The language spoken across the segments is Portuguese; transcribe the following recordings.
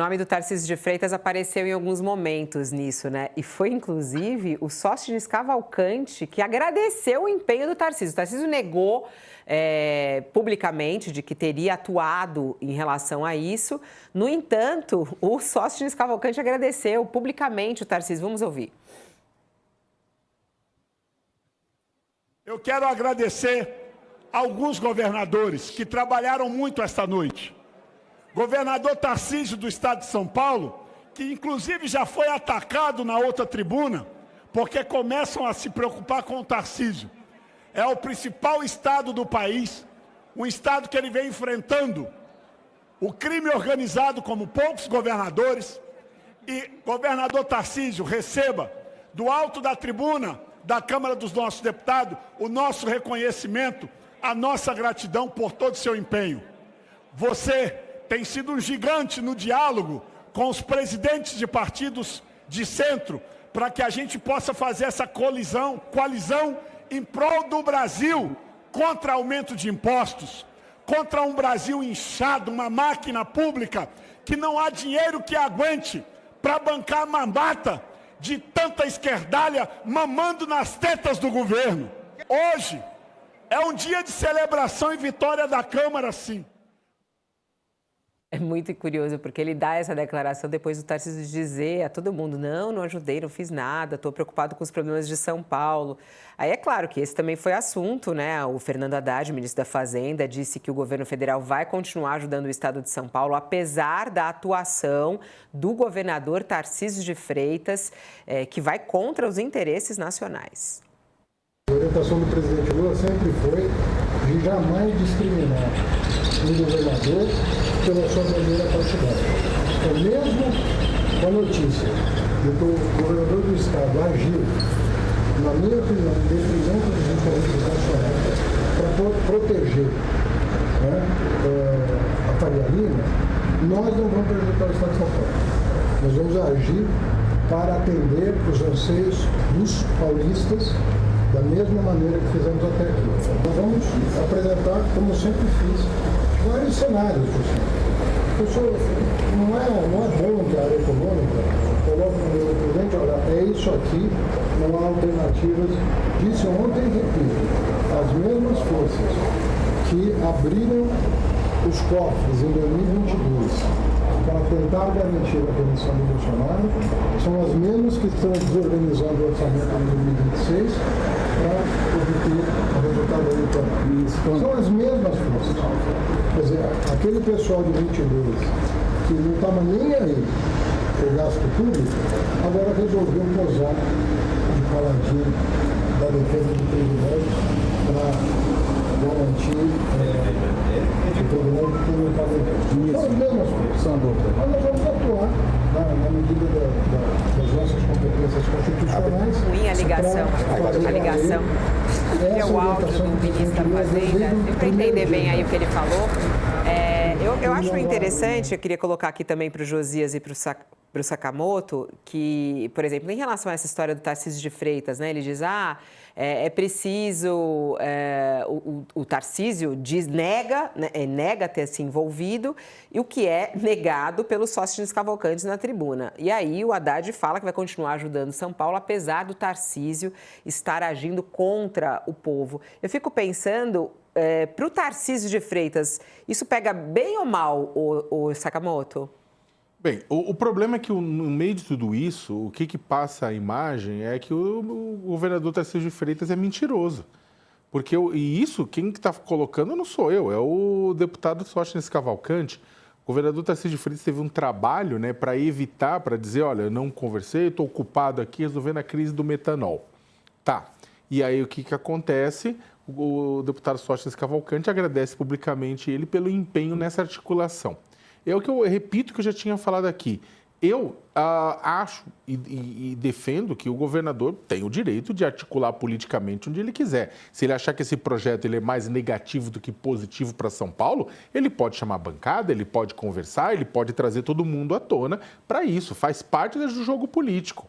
O nome do Tarcísio de Freitas apareceu em alguns momentos nisso, né? E foi, inclusive, o Sóstenes Cavalcante que agradeceu o empenho do Tarcísio. O Tarcísio negou publicamente de que teria atuado em relação a isso. No entanto, o Sóstenes Cavalcante agradeceu publicamente o Tarcísio. Vamos ouvir. Eu quero agradecer a alguns governadores que trabalharam muito esta noite. Governador Tarcísio do Estado de São Paulo, que inclusive já foi atacado na outra tribuna, porque começam a se preocupar com o Tarcísio. É o principal estado do país, um estado que ele vem enfrentando o crime organizado como poucos governadores. E, governador Tarcísio, receba do alto da tribuna da Câmara dos nossos deputados o nosso reconhecimento, a nossa gratidão por todo o seu empenho. Você tem sido um gigante no diálogo com os presidentes de partidos de centro, para que a gente possa fazer essa coalizão em prol do Brasil, contra aumento de impostos, contra um Brasil inchado, uma máquina pública que não há dinheiro que aguente para bancar a mamata de tanta esquerdalha mamando nas tetas do governo. Hoje é um dia de celebração e vitória da Câmara, sim. É muito curioso, porque ele dá essa declaração depois do Tarcísio dizer a todo mundo: não ajudei, não fiz nada, estou preocupado com os problemas de São Paulo. Aí é claro que esse também foi assunto, né? O Fernando Haddad, ministro da Fazenda, disse que o governo federal vai continuar ajudando o estado de São Paulo, apesar da atuação do governador Tarcísio de Freitas, que vai contra os interesses nacionais. A orientação do presidente Lula sempre foi de jamais discriminar um governador pela sua bandeira partidária. Então, mesmo com a notícia de que o governador do estado agiu, na minha opinião, em detrimento dos interesses nacionais, para proteger, né, a Faria Lima, nós não vamos prejudicar o estado de São Paulo. Nós vamos agir para atender os anseios dos paulistas da mesma maneira que fizemos até aqui. Nós vamos apresentar, como sempre fiz, vários cenários. Pessoal, não é bom que a área econômica coloque no meu presidente: olha, é isso aqui, não há alternativas. Disse ontem e repito, as mesmas forças que abriram os cofres em 2022 para tentar garantir a reeleição do Bolsonaro são as mesmas que estão desorganizando o orçamento em 2026 para obter o resultado eleitoral. São as mesmas forças. Quer dizer, aquele pessoal de 22 que não estava nem aí para o gasto público, agora resolveu posar de paladino da defesa de privilégios para garantir o privilégio que não está dentro. São as mesmas coisas. Mas nós vamos atuar na medida das nossas competências constitucionais. Ruim a ligação. Que é o áudio do ministro da Fazenda. Deu para entender bem aí o que ele falou. Eu acho interessante, eu queria colocar aqui também para o Josias e para o Sakamoto, que, por exemplo, em relação a essa história do Tarcísio de Freitas, né, ele diz: é preciso, o Tarcísio nega ter se envolvido, e o que é negado pelos Sóstenes Cavalcantes na tribuna. E aí o Haddad fala que vai continuar ajudando São Paulo, apesar do Tarcísio estar agindo contra o povo. Eu fico pensando, para o Tarcísio de Freitas, isso pega bem ou mal, o Sakamoto? Bem, o problema é que no meio de tudo isso, o que passa a imagem é que o governador Tarcísio de Freitas é mentiroso. Porque quem está colocando não sou eu, é o deputado Sóstenes Cavalcante. O governador Tarcísio de Freitas teve um trabalho, né, para evitar, para dizer: olha, eu não conversei, estou ocupado aqui resolvendo a crise do metanol. Tá. E aí o que acontece? O deputado Sóstenes Cavalcante agradece publicamente ele pelo empenho nessa articulação. É o que eu repito que eu já tinha falado aqui. Eu acho e defendo que o governador tem o direito de articular politicamente onde ele quiser. Se ele achar que esse projeto ele é mais negativo do que positivo para São Paulo, ele pode chamar a bancada, ele pode conversar, ele pode trazer todo mundo à tona para isso. Faz parte do jogo político,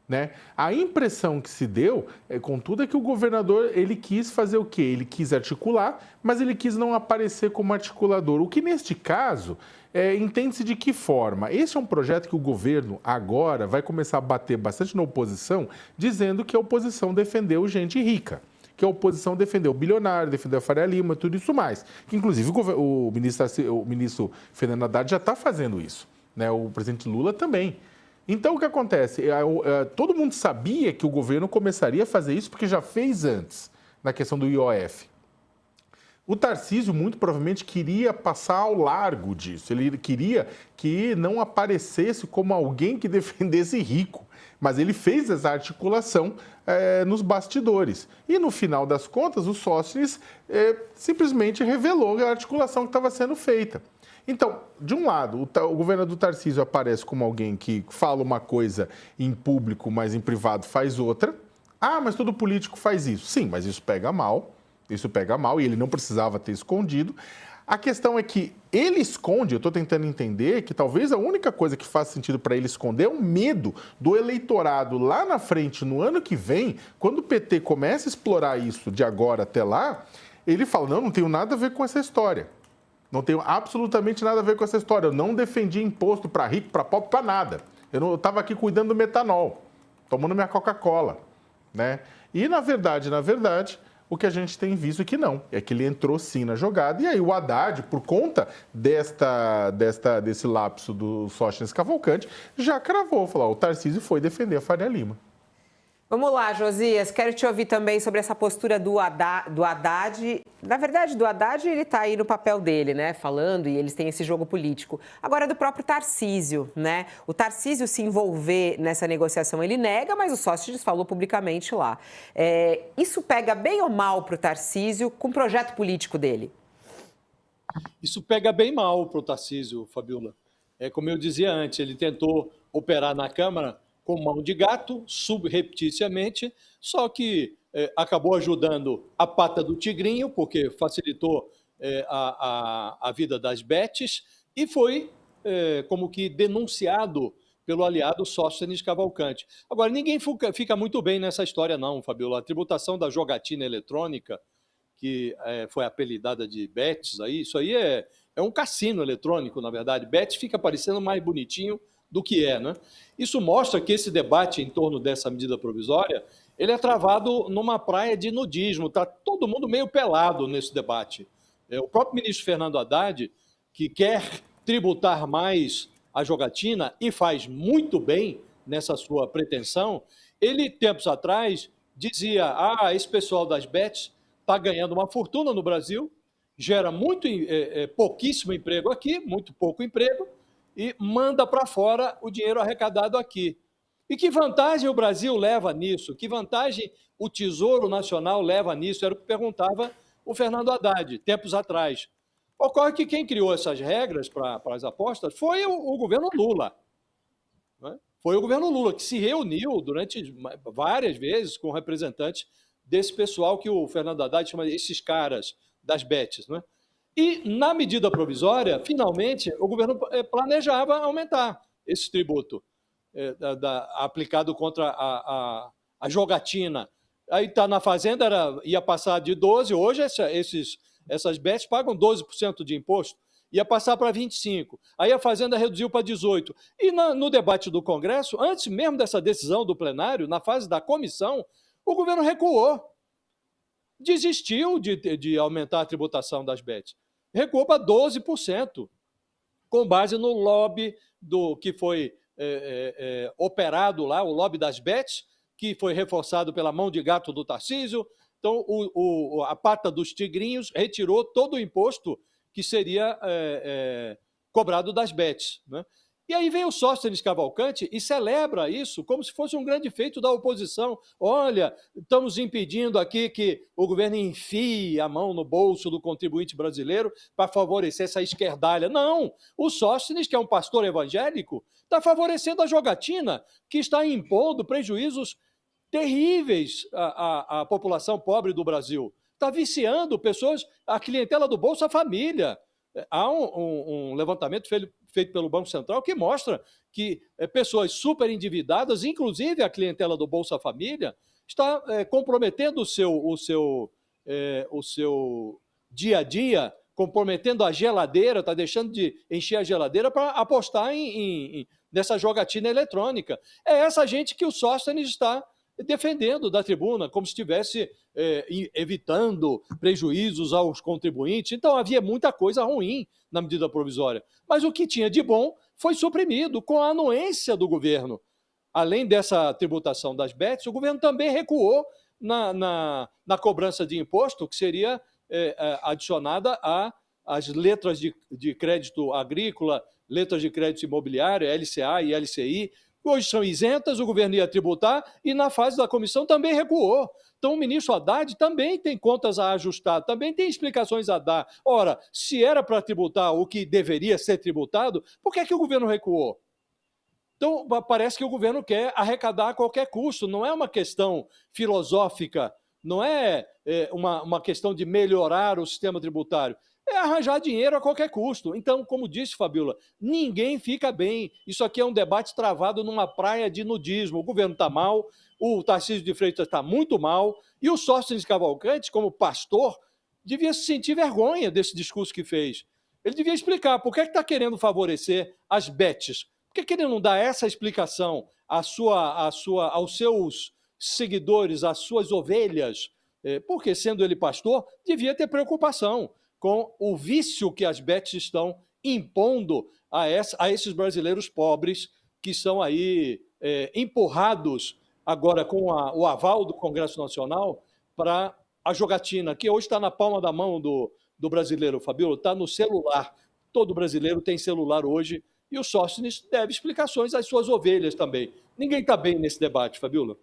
né? A impressão que se deu, contudo, é que o governador ele quis fazer o quê? Ele quis articular, mas ele quis não aparecer como articulador. O que, neste caso, entende-se de que forma? Esse é um projeto que o governo agora vai começar a bater bastante na oposição, dizendo que a oposição defendeu gente rica, que a oposição defendeu o bilionário, defendeu a Faria Lima, tudo isso mais. Que, inclusive, o ministro Fernando Haddad já está fazendo isso, né? O presidente Lula também. Então, o que acontece? Todo mundo sabia que o governo começaria a fazer isso porque já fez antes, na questão do IOF. O Tarcísio, muito provavelmente, queria passar ao largo disso. Ele queria que não aparecesse como alguém que defendesse rico. Mas ele fez essa articulação nos bastidores. E, no final das contas, o Sóstenes simplesmente revelou a articulação que estava sendo feita. Então, de um lado, o governador Tarcísio aparece como alguém que fala uma coisa em público, mas em privado faz outra. Ah, mas todo político faz isso. Sim, mas isso pega mal. Isso pega mal e ele não precisava ter escondido. A questão é que ele esconde, eu estou tentando entender que talvez a única coisa que faz sentido para ele esconder é o medo do eleitorado lá na frente, no ano que vem, quando o PT começa a explorar isso de agora até lá, ele fala, não tenho nada a ver com essa história. Não tenho absolutamente nada a ver com essa história. Eu não defendi imposto para rico, para pobre, para nada. Eu estava aqui cuidando do metanol, tomando minha Coca-Cola, né? E, na verdade, o que a gente tem visto que não, é que ele entrou sim na jogada, e aí o Haddad, por conta desse lapso do Sóstenes Cavalcante, já cravou, falou, o Tarcísio foi defender a Faria Lima. Vamos lá, Josias, quero te ouvir também sobre essa postura do Haddad. Na verdade, do Haddad, ele está aí no papel dele, né, falando, e eles têm esse jogo político. Agora, do próprio Tarcísio, né? O Tarcísio se envolver nessa negociação, ele nega, mas o Sóstenes falou publicamente lá. Isso pega bem ou mal para o Tarcísio com o projeto político dele? Isso pega bem mal para o Tarcísio, Fabiola. Como eu dizia antes, ele tentou operar na Câmara com mão de gato, subrepticiamente, só que acabou ajudando a pata do tigrinho, porque facilitou a vida das betes, e foi como que denunciado pelo aliado Sóstenes Cavalcante. Agora, ninguém fica muito bem nessa história não, Fabiola. A tributação da jogatina eletrônica, que foi apelidada de bets, isso aí é um cassino eletrônico, na verdade. Bets fica parecendo mais bonitinho do que né? Isso mostra que esse debate em torno dessa medida provisória, ele é travado numa praia de nudismo, está todo mundo meio pelado nesse debate. O próprio ministro Fernando Haddad, que quer tributar mais a jogatina e faz muito bem nessa sua pretensão, ele, tempos atrás, dizia, esse pessoal das bets está ganhando uma fortuna no Brasil, gera pouquíssimo emprego aqui, muito pouco emprego, e manda para fora o dinheiro arrecadado aqui. E que vantagem o Brasil leva nisso? Que vantagem o Tesouro Nacional leva nisso? Era o que perguntava o Fernando Haddad, tempos atrás. Ocorre que quem criou essas regras para as apostas foi o governo Lula. Né? Foi o governo Lula que se reuniu durante várias vezes com representantes desse pessoal que o Fernando Haddad chama de esses caras das bets, né? E, na medida provisória, finalmente, o governo planejava aumentar esse tributo aplicado contra a jogatina. Aí está na Fazenda, ia passar de 12%, hoje essas bets pagam 12% de imposto, ia passar para 25%. Aí a Fazenda reduziu para 18%. E no debate do Congresso, antes mesmo dessa decisão do plenário, na fase da comissão, o governo recuou. Desistiu de aumentar a tributação das bets. Recuou para 12%, com base no lobby que foi operado lá, o lobby das bets, que foi reforçado pela mão de gato do Tarcísio. Então, a pata dos tigrinhos retirou todo o imposto que seria cobrado das bets, né? E aí vem o Sóstenes Cavalcante e celebra isso como se fosse um grande feito da oposição. Olha, estamos impedindo aqui que o governo enfie a mão no bolso do contribuinte brasileiro para favorecer essa esquerdalha. Não, o Sóstenes, que é um pastor evangélico, está favorecendo a jogatina, que está impondo prejuízos terríveis à população pobre do Brasil. Está viciando pessoas, a clientela do Bolsa Família. Há um levantamento feito pelo Banco Central que mostra que pessoas super endividadas, inclusive a clientela do Bolsa Família, está comprometendo o seu dia a dia comprometendo a geladeira, está deixando de encher a geladeira para apostar nessa jogatina eletrônica. É essa gente que o Sóstenes está defendendo da tribuna, como se estivesse evitando prejuízos aos contribuintes. Então, havia muita coisa ruim na medida provisória. Mas o que tinha de bom foi suprimido com a anuência do governo. Além dessa tributação das bets, o governo também recuou na cobrança de imposto, que seria adicionada às letras de crédito agrícola, letras de crédito imobiliário, LCA e LCI. Hoje são isentas, o governo ia tributar e na fase da comissão também recuou. Então o ministro Haddad também tem contas a ajustar, também tem explicações a dar. Ora, se era para tributar o que deveria ser tributado, por que é que o governo recuou? Então parece que o governo quer arrecadar a qualquer custo, não é uma questão filosófica, não é uma questão de melhorar o sistema tributário. É arranjar dinheiro a qualquer custo. Então, como disse Fabíola, ninguém fica bem. Isso aqui é um debate travado numa praia de nudismo. O governo está mal, o Tarcísio de Freitas está muito mal, e o Sóstenes Cavalcante, como pastor, devia se sentir vergonha desse discurso que fez. Ele devia explicar por que está querendo favorecer as bets. Por que ele não dá essa explicação aos seus seguidores, às suas ovelhas? Porque, sendo ele pastor, devia ter preocupação com o vício que as bets estão impondo a esses brasileiros pobres que são aí empurrados agora com o aval do Congresso Nacional para a jogatina, que hoje está na palma da mão do brasileiro, Fabíola, está no celular. Todo brasileiro tem celular hoje e o Sóstenes deve explicações às suas ovelhas também. Ninguém está bem nesse debate, Fabíola.